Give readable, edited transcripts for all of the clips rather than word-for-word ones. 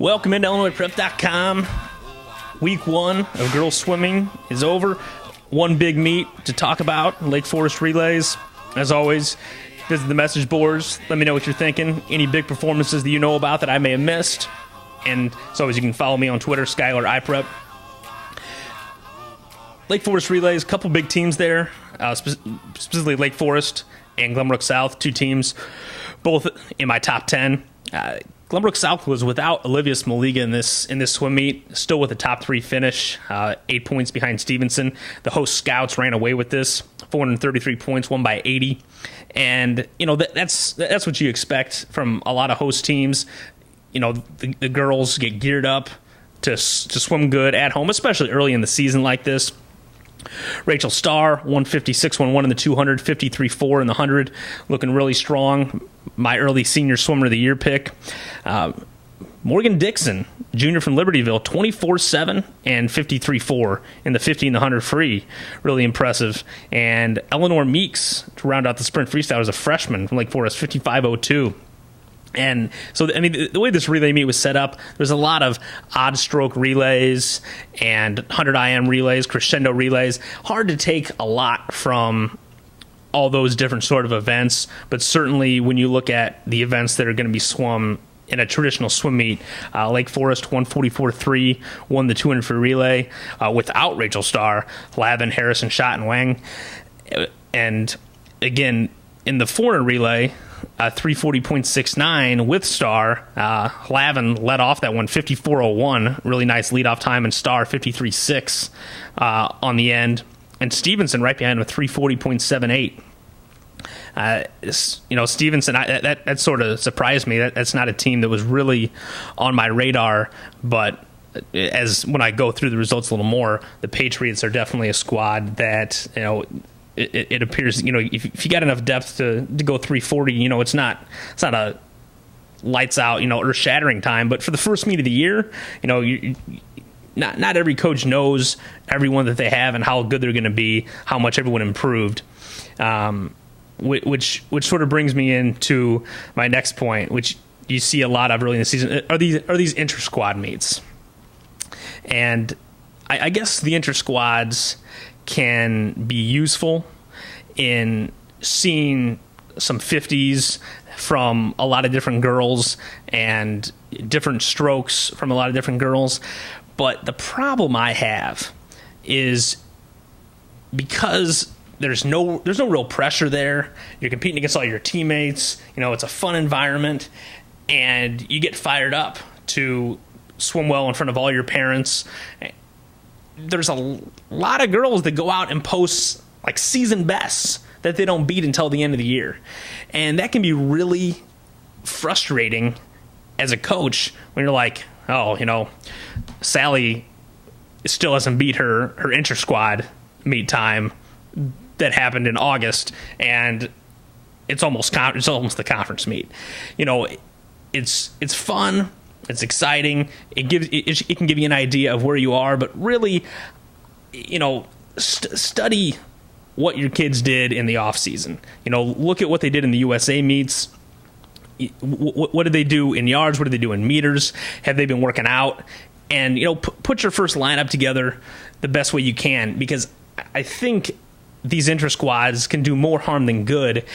Welcome into IllinoisPrep.com. Week 1 of girls swimming is over. One big meet to talk about, Lake Forest relays. As always, visit the message boards. Let me know what you're thinking. Any big performances that you know about that I may have missed. And as always, you can follow me on Twitter, Skylar iPrep. Lake Forest relays, a couple big teams there, specifically Lake Forest and Glenbrook South, two teams, both in my top 10. Glenbrook South was without Olivia Smoliga in this swim meet, still with a top 3 finish, 8 points behind Stevenson. The host Scouts ran away with this, 433 points, won by 80. And, you know, that's what you expect from a lot of host teams. You know, the girls get geared up to swim good at home, especially early in the season like this. Rachel Starr, 156.11 in the 200, 53.4 in the 100, looking really strong. My early senior swimmer of the year pick. Morgan Dixon, junior from Libertyville, 24.7 and 53.4 in the 50 and the 100 free. Really impressive. And Eleanor Meeks, to round out the sprint freestyle, as a freshman from Lake Forest, 55.02. And so, I mean, the way this relay meet was set up, there's a lot of odd stroke relays and 100 IM relays, crescendo relays. Hard to take a lot from all those different sort of events, but certainly when you look at the events that are going to be swum in a traditional swim meet, Lake Forest 144.3 won the 200 free relay without Rachel Starr, Lavin, Harrison, Schott, and Wang. And again, in the 400 relay, 340.69 with Starr. Lavin led off that one, 54.01. Really nice leadoff time, and Starr 53.6 on the end. And Stevenson right behind with 340.78. You know, Stevenson, that sort of surprised me. That's not a team that was really on my radar, but as when I go through the results a little more, the Patriots are definitely a squad that, you know, it appears, you know, if you got enough depth to go 340, you know, it's not a lights out, you know, earth shattering time. But for the first meet of the year, you know, not every coach knows everyone that they have and how good they're going to be, how much everyone improved. Which sort of brings me into my next point, which you see a lot of early in the season, are these inter-squad meets. And I guess the inter-squads can be useful in seeing some 50s from a lot of different girls and different strokes from a lot of different girls. But the problem I have is because there's no real pressure there. You're competing against all your teammates. You know, it's a fun environment, and you get fired up to swim well in front of all your parents. There's a lot of girls that go out and post like season bests that they don't beat until the end of the year. And that can be really frustrating as a coach when you're like, oh, you know, Sally still hasn't beat her inter-squad meet time that happened in August, and it's almost the conference meet. You know, it's fun. It's exciting. It can give you an idea of where you are, but really, you know, study what your kids did in the off season. You know, look at what they did in the USA meets. What did they do in yards? What did they do in meters? Have they been working out? And, you know, put your first lineup together the best way you can, because I think these inter squads can do more harm than good.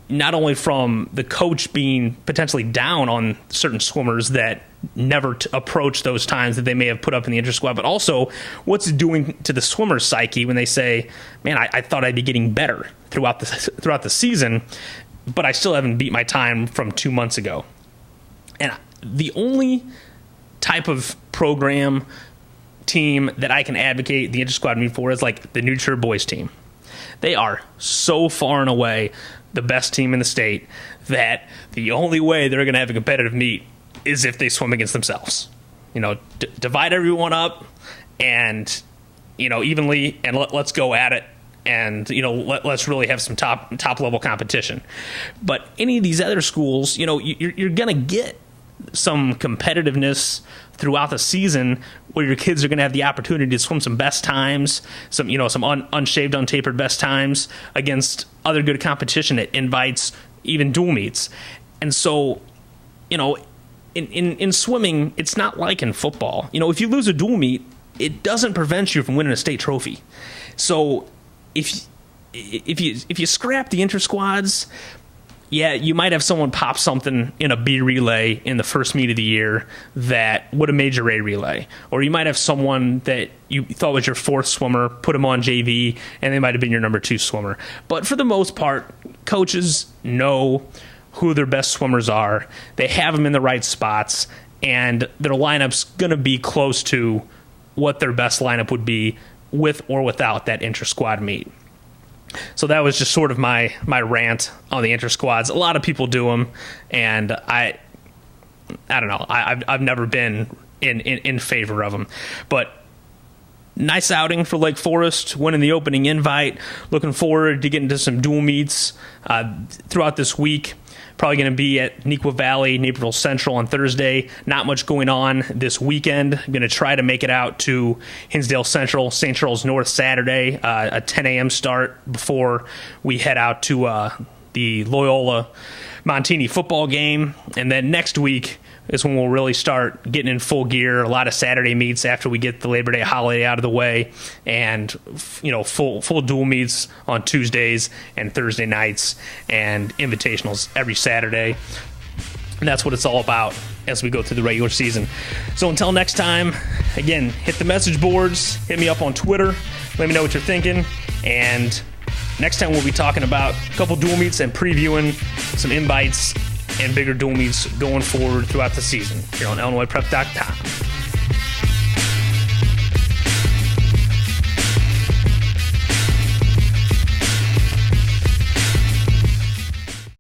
Not only from the coach being potentially down on certain swimmers that never approach those times that they may have put up in the inter-squad, but also what's it doing to the swimmer's psyche when they say, man, I thought I'd be getting better throughout the season, but I still haven't beat my time from 2 months ago. And the only type of program team that I can advocate the inter-squad meet for is like the New Trier boys team. They are so far and away the best team in the state that the only way they're going to have a competitive meet is if they swim against themselves. You know, divide everyone up and, you know, evenly, and let's go at it. And, you know, let's really have some top level competition. But any of these other schools, you know, you're going to get some competitiveness throughout the season where your kids are going to have the opportunity to swim some best times, some unshaved, untapered best times against other good competition that invites even dual meets. And so, you know, in swimming, it's not like in football. If you lose a dual meet, it doesn't prevent you from winning a state trophy. So if you scrap the inter-squads, yeah, you might have someone pop something in a B relay in the first meet of the year that would have made your A relay. Or you might have someone that you thought was your fourth swimmer, put them on JV, and they might have been your number 2 swimmer. But for the most part, coaches know who their best swimmers are. They have them in the right spots, and their lineup's going to be close to what their best lineup would be with or without that inter-squad meet. So that was just sort of my rant on the inter-squads. A lot of people do them, and I don't know. I've never been in favor of them. But nice outing for Lake Forest, winning the opening invite. Looking forward to getting to some dual meets throughout this week. Probably going to be at Neuqua Valley, Naperville Central on Thursday. Not much going on this weekend. I'm going to try to make it out to Hinsdale Central, St. Charles North Saturday, a 10 a.m. start before we head out to the Loyola Montini football game. And then next week is when we'll really start getting in full gear. A lot of Saturday meets after we get the Labor Day holiday out of the way, and full dual meets on Tuesdays and Thursday nights, and invitationals every Saturday. And that's what it's all about as we go through the regular season. So until next time, again, hit the message boards, hit me up on Twitter, let me know what you're thinking, and next time we'll be talking about a couple dual meets and previewing some invites and bigger dual meets going forward throughout the season here on IllinoisPrep.com.